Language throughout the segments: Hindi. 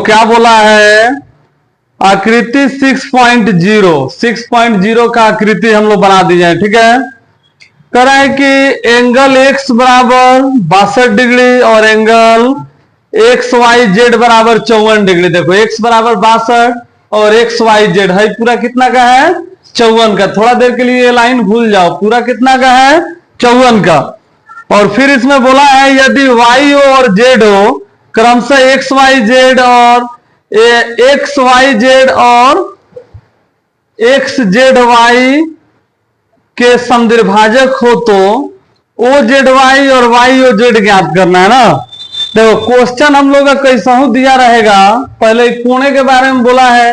क्या बोला है, आकृति 6.0 का आकृति हम लोग बना दी जाए। ठीक है, कह रहा है कि एंगल x बराबर 62 डिग्री और एंगल XYZ बराबर 54 डिग्री। देखो x बराबर 62 और XYZ है पूरा कितना का है, 54 का। थोड़ा देर के लिए ये लाइन भूल जाओ, पूरा कितना का है, 54 का। और फिर इसमें बोला है यदि y हो और z हो क्रमशः XYZ और XYZ और XZY के समद्विभाजक हो तो OZY और YOZ ज्ञात करना है ना। देखो क्वेश्चन हम लोग का कैसा हो दिया रहेगा, पहले कोणे के बारे में बोला है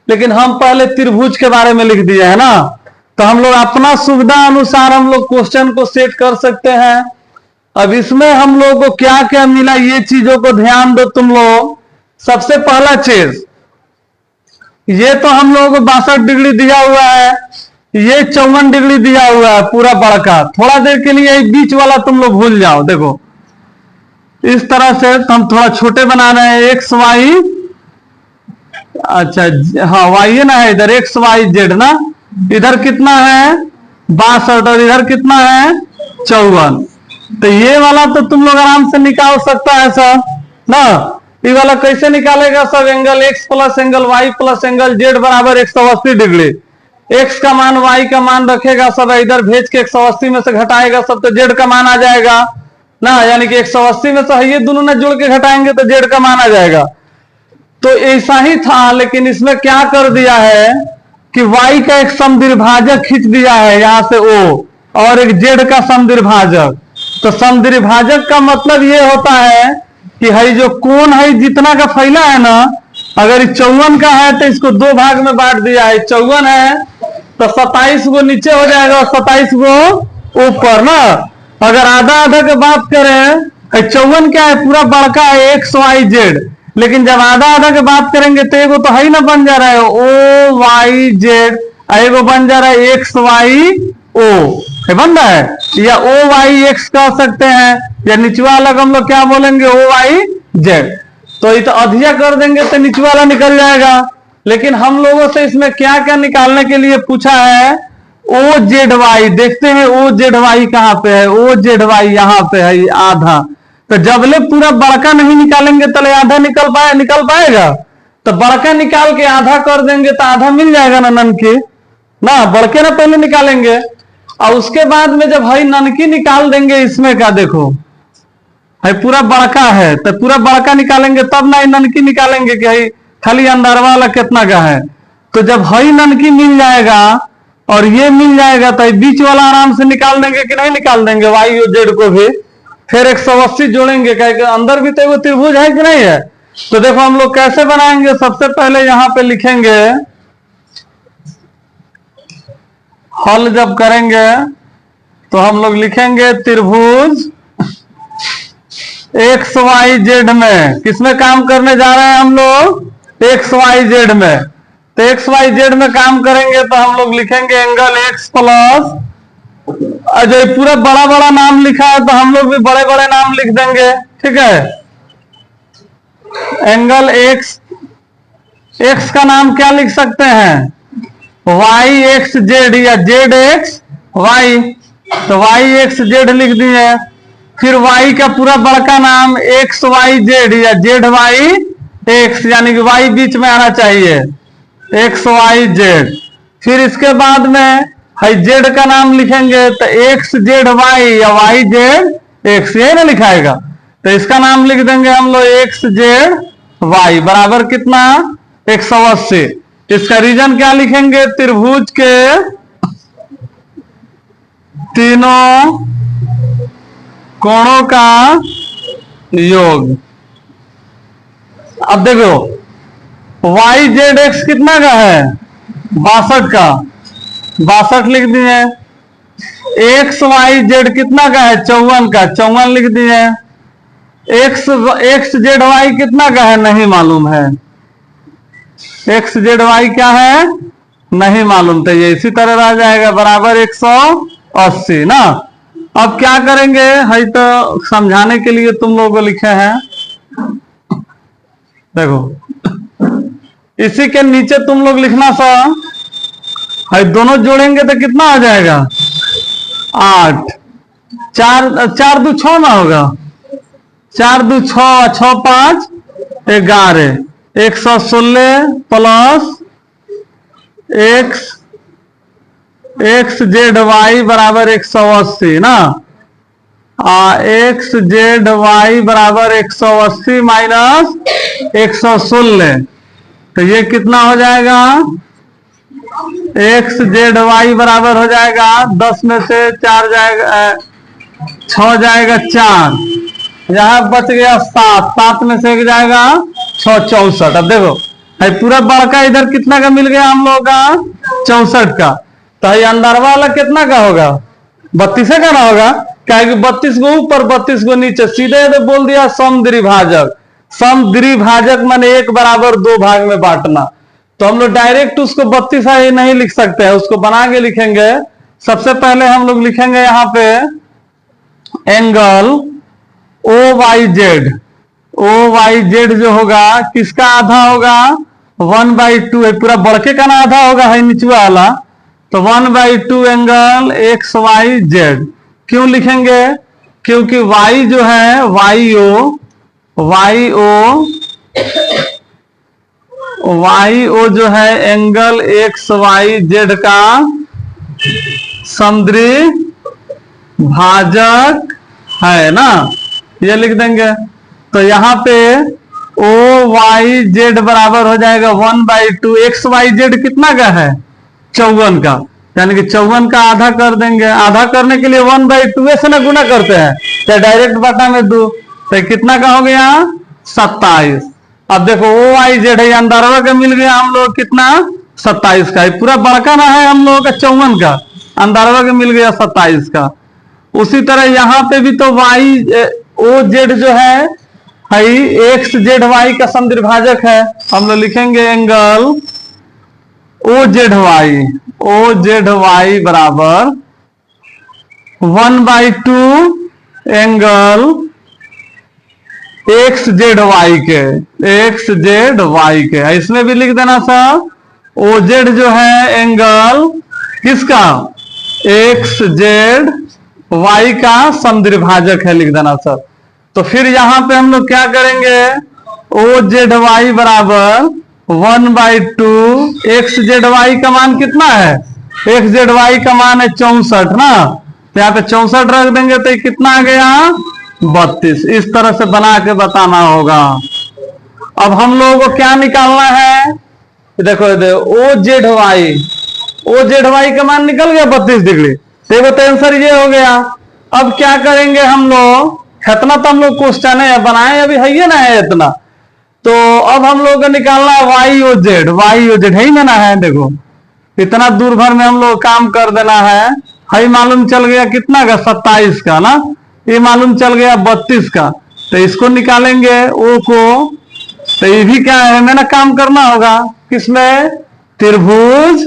लेकिन हम पहले त्रिभुज के बारे में लिख दिया है ना। तो हम लोग अपना सुविधा अनुसार हम लोग क्वेश्चन को सेट कर सकते हैं। अब इसमें हम लोग को क्या क्या मिला ये चीजों को ध्यान दो तुम लोग। सबसे पहला चीज, ये तो हम लोगों को 62 डिग्री दिया हुआ है, ये 54 डिग्री दिया हुआ है पूरा बड़का। थोड़ा देर के लिए बीच वाला तुम लोग भूल जाओ। देखो इस तरह से हम थोड़ा छोटे बना रहे हैं, एक्स वाई, अच्छा हाँ वाई है ना, है इधर एक्स वाई जेड ना। इधर कितना है 62 और इधर कितना है 54। तो ये वाला तो तुम लोग आराम से निकाल सकता है सब ना। ये वाला कैसे निकालेगा सब, angle x plus angle y plus angle z बराबर 180 डिग्री। x का मान y का मान रखेगा सब, इधर भेज के 180 में से घटाएगा सब, तो z का मान आ जाएगा ना। यानी कि 180 में से ये दोनों ने जोड़ के घटाएंगे तो z का मान आ जाएगा। तो ऐसा ही था, लेकिन इसमें क्या कर दिया है कि y का एक समद्विभाजक खींच दिया है यहाँ से o, और एक z का समद्विभाजक। तो समद्विभाजक का मतलब ये होता है कि है जो कोण है जितना का फैला है ना, अगर 54 का है तो इसको दो भाग में बांट दिया है। 54 है तो 27 गो नीचे हो जाएगा और 27 गो ऊपर ना। अगर आधा आधा की बात करें, 54 क्या है पूरा बड़का है XYZ, लेकिन जब आधा आधा की बात करेंगे तो एगो तो है ना बन जा रहा है OYZ, एगो बन जा रहा है XYO बन रहा है, या OYX कह सकते हैं, या निचवा अलग हम लोग क्या बोलेंगे OYZ। तो ये तो अधिया कर देंगे तो निचवा वाला निकल जाएगा। लेकिन हम लोगों से इसमें क्या क्या निकालने के लिए पूछा है, OZY। देखते हैं OZY कहाँ पे है, OZY यहाँ पे है आधा। तो जबले पूरा बड़का नहीं निकालेंगे तले आधा निकल पाएगा। तो बड़का निकाल के आधा कर देंगे तो आधा मिल जाएगा ना ननकी ना। बड़के ना पहले निकालेंगे और उसके बाद में जब भाई ननकी निकाल देंगे इसमें का, देखो है पूरा बड़का है तो पूरा बड़का निकालेंगे तब ना ननकी निकालेंगे कि भाई खाली अंदर वाला कितना का है। तो जब हई ननकी मिल जाएगा और ये मिल जाएगा तो बीच वाला आराम से निकाल देंगे कि नहीं निकाल देंगे, वाई और जेड को भी। फिर 180 जोड़ेंगे, कहेंगे अंदर भी तो वो त्रिभुज है कि नहीं है। तो देखो हम लोग कैसे बनाएंगे, सबसे पहले यहां पे लिखेंगे, हल जब करेंगे तो हम लोग लिखेंगे त्रिभुज XYZ में। किसमें काम करने जा रहे हैं हम लोग, XYZ में। तो XYZ में काम करेंगे तो हम लोग लिखेंगे एंगल x प्लस, अजय पूरा बड़ा बड़ा नाम लिखा है तो हम लोग भी बड़े बड़े नाम लिख देंगे। ठीक है, एंगल x का नाम क्या लिख सकते हैं, YXZ या ZXY। तो YXZ लिख दिए। फिर y का पूरा बड़का नाम XYZ या ZYX, यानी कि y बीच में आना चाहिए, XYZ। फिर इसके बाद में है z का नाम लिखेंगे तो XZY या YZX, ये ना लिखाएगा। तो इसका नाम लिख देंगे हम लोग XZY बराबर कितना 180। इसका रीजन क्या लिखेंगे, त्रिभुज के तीनों कोणों का योग। अब देखो YZX कितना का है 62 का, 62 लिख दिए। XYZ कितना का है 54 का, 54 लिख दिए। XZY कितना का है नहीं मालूम है, XZY क्या है नहीं मालूम। तो ये इसी तरह रह जाएगा बराबर 180 ना। अब क्या करेंगे, है तो समझाने के लिए तुम लोगों को लिखे हैं, देखो इसी के नीचे तुम लोग लिखना सा है, दोनों जोड़ेंगे तो कितना आ जाएगा 8, 4 2 6 ना होगा, 4 2 6, 6 5 11, 116 प्लस एक्स जेड वाई बराबर 180 ना, एक्स जेड वाई बराबर 180 माइनस 116, तो ये कितना हो जाएगा, एक्स जेड वाई बराबर हो जाएगा 10 में से 4 जाएगा 6 जाएगा 4, यहां बच गया 7, 7 में से 1 जाएगा 6 64। अब देखो पूरा बड़का इधर कितना का मिल गया हम लोग का 64 का, तो ये अंदर वाला कितना का होगा 32 का ना होगा, क्या कि 32 को ऊपर 32 को नीचे, सीधे तो बोल दिया समद्विभाजक। समद्विभाजक माने 1 बराबर 2 भाग में बांटना, तो हम लोग डायरेक्ट उसको 32 ही नहीं लिख सकते हैं, उसको बना के लिखेंगे। सबसे पहले हम लोग लिखेंगे यहां पे एंगल ओ वाई जेड जो होगा किसका आधा होगा 1/2 है, पूरा बड़के का ना आधा होगा है निचवा वाला, तो 1/2 एंगल एक्स वाई जेड। क्यों लिखेंगे, क्योंकि वाई जो है वाई ओ जो है एंगल एक्स वाई जेड का समद्विभाजक है ना, ये लिख देंगे। तो यहाँ पे ओ वाई जेड बराबर हो जाएगा 1/2, एक्स वाई जेड कितना का है 54 का, यानी कि 54 का आधा कर देंगे। आधा करने के लिए 1/2 से ना गुना करते हैं, चाहे डायरेक्ट बटा में दो, तो कितना का हो गया 27। अब देखो ओ वाई जेड है अंदरवा का मिल गया हम लोग कितना 27 का, पूरा बड़का ना है हम लोग का 54 का, अंदरवा का मिल गया 27 का। उसी तरह यहाँ पे भी तो वाई ओ जेड जो है एक्स जेड वाई का समद्विभाजक है, हम लोग लिखेंगे एंगल ओ जेड वाई बराबर 1/2 एंगल एक्स जेड वाई के, इसमें भी लिख देना सर ओ जेड जो है एंगल किसका एक्स जेड वाई का समद्विभाजक है, लिख देना सर। तो फिर यहां पे हम लोग क्या करेंगे, ओ जेड वाई बराबर 1/2 एक्स जेड वाई का मान कितना है, एक्स जेड वाई का मान है 64 ना, तो यहाँ पे 64 रख देंगे तो कितना आ गया 32। इस तरह से बना के बताना होगा। अब हम लोगों को क्या निकालना है, देखो ओ जेड वाई का मान निकल गया 32 डिग्री, तो आंसर ये हो गया। अब क्या करेंगे हम लोग, इतना तो हम लोग क्वेश्चन है बनाए अभी है ना है इतना, तो अब हम लोग को निकालना है वाई ओ जेड है ही ना है। देखो इतना दूर भर में हम लोग काम कर देना है मालूम चल गया कितना का 27 का ना, ये मालूम चल गया 32 का, तो इसको निकालेंगे ओ को, तो ये भी क्या है हमें ना काम करना होगा किसमें त्रिभुज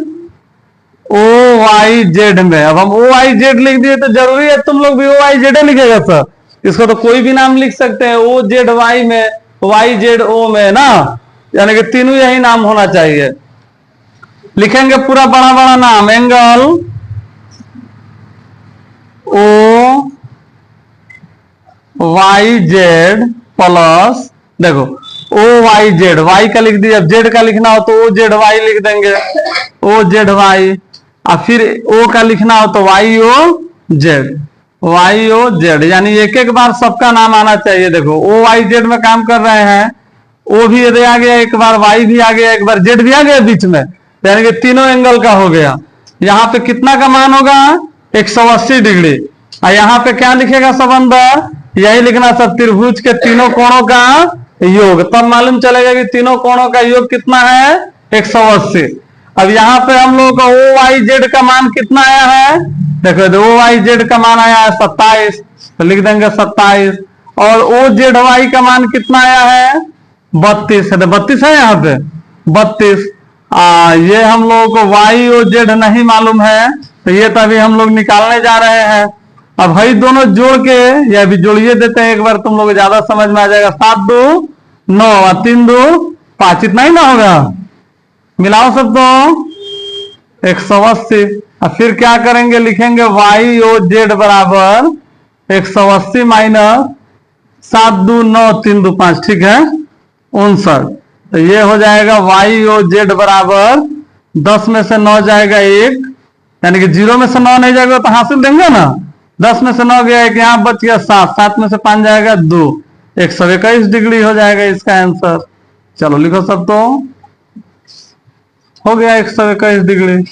ओ वाई जेड में। अब हम ओ वाई जेड लिख दिए तो जरूरी है तुम लोग भी ओ वाई जेड लिखेगा सर, इसको तो कोई भी नाम लिख सकते हैं, ओ जेड वाई में वाई जेड ओ में ना, यानी कि तीनों यही नाम होना चाहिए। लिखेंगे पूरा बड़ा बड़ा नाम angle O Y Z plus, देखो ओ वाई जेड वाई का लिख दिया, जेड का लिखना हो तो ओ जेड वाई लिख देंगे, ओ जेड वाई, और फिर ओ का लिखना हो तो वाई ओ जेड, यानी एक एक बार सबका नाम आना चाहिए। देखो ओ वाई जेड में काम कर रहे हैं, ओ भी यदि आ गया एक बार, वाई भी आ गया एक बार, जेड भी आ गया बीच में, यानी कि तीनों एंगल का हो गया। यहाँ पे कितना का मान होगा 180 डिग्री, और यहाँ पे क्या लिखेगा सब अंदर, यही लिखना सब त्रिभुज के तीनों कोणों का योग, तब मालूम चलेगा कि तीनों कोणों का योग कितना है 180। अब यहाँ पे हम लोग का ओ वाई जेड का मान कितना आया है, देखो ओ वाई जेड का मान आया है 27, तो लिख देंगे 27, और ओ जेड वाई का मान कितना आया है 32 है, तो 32 है यहाँ पे 32। ये हम लोगों को वाई ओ जेड नहीं मालूम है, तो ये तो अभी हम लोग निकालने जा रहे हैं। अब भाई दोनों जोड़ के या भी जोड़िए देते हैं एक बार, तुम लोग ज्यादा समझ में आ जाएगा। 7 2 9 और 3 2 5, इतना ही ना होगा। मिलाओ सब तो 180। और फिर क्या करेंगे, लिखेंगे वाई ओ जेड बराबर 180 माइनस 7 2 9 3 2 5, ठीक है 59। तो ये हो जाएगा वाई ओ जेड बराबर 10 में से 9 जाएगा 1, यानी कि 0 में से 9 नहीं जाएगा तो हासिल देंगे ना। 10 में से 9 गया एक, यहाँ बच गया 7, 7 में से 5 जाएगा 2, 121 डिग्री हो जाएगा इसका आंसर। चलो लिखो सब तो, हो गया 121 डिग्री।